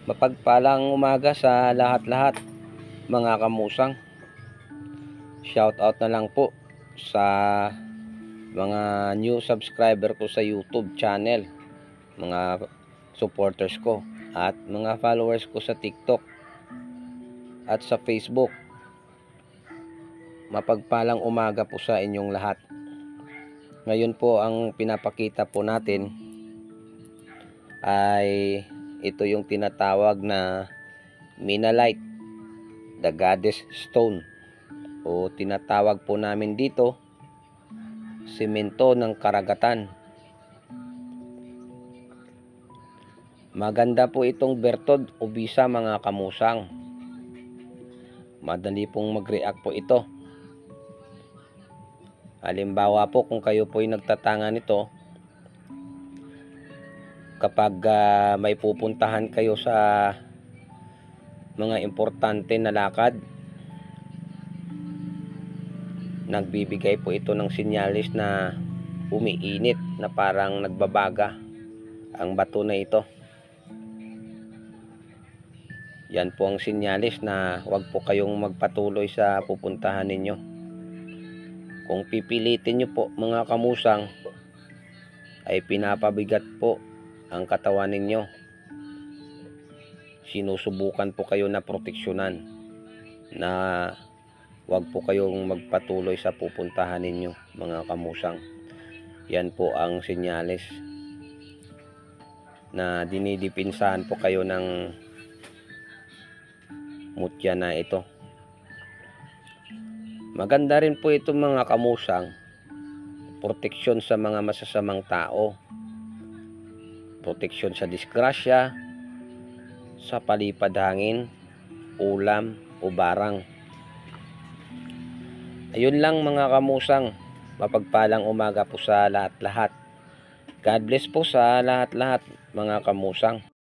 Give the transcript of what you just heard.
Mapagpalang umaga sa lahat-lahat mga kamusang. Shout out na lang po sa mga new subscriber ko sa YouTube channel, mga supporters ko at mga followers ko sa TikTok at sa Facebook. Mapagpalang umaga po sa inyong lahat. Ngayon po ang pinapakita po natin ay ito yung tinatawag na Minalite, the Goddess Stone, o tinatawag po namin dito simento ng karagatan. Maganda po itong bertod o bisa mga kamusang. Madali pong mag-react po ito. Halimbawa po kung kayo po ay nagtatanga nito, kapag may pupuntahan kayo sa mga importante na lakad, nagbibigay po ito ng sinyalis na umiinit, na parang nagbabaga ang bato na ito. Yan po ang sinyalis na huwag po kayong magpatuloy sa pupuntahan ninyo. Kung pipilitin nyo po mga kamusang, ay pinapabigat po ang katawan ninyo. Sinusubukan po kayo na proteksyonan na huwag po kayong magpatuloy sa pupuntahan ninyo mga kamusang. Yan po ang sinyalis na dinidipinsahan po kayo ng mutya na ito. Maganda rin po ito mga kamusang, proteksyon sa mga masasamang tao, proteksyon sa disgrasya, sa palipad hangin, ulam o barang. Ayun lang mga kamusang, mapagpalang umaga po sa lahat-lahat. God bless po sa lahat-lahat mga kamusang.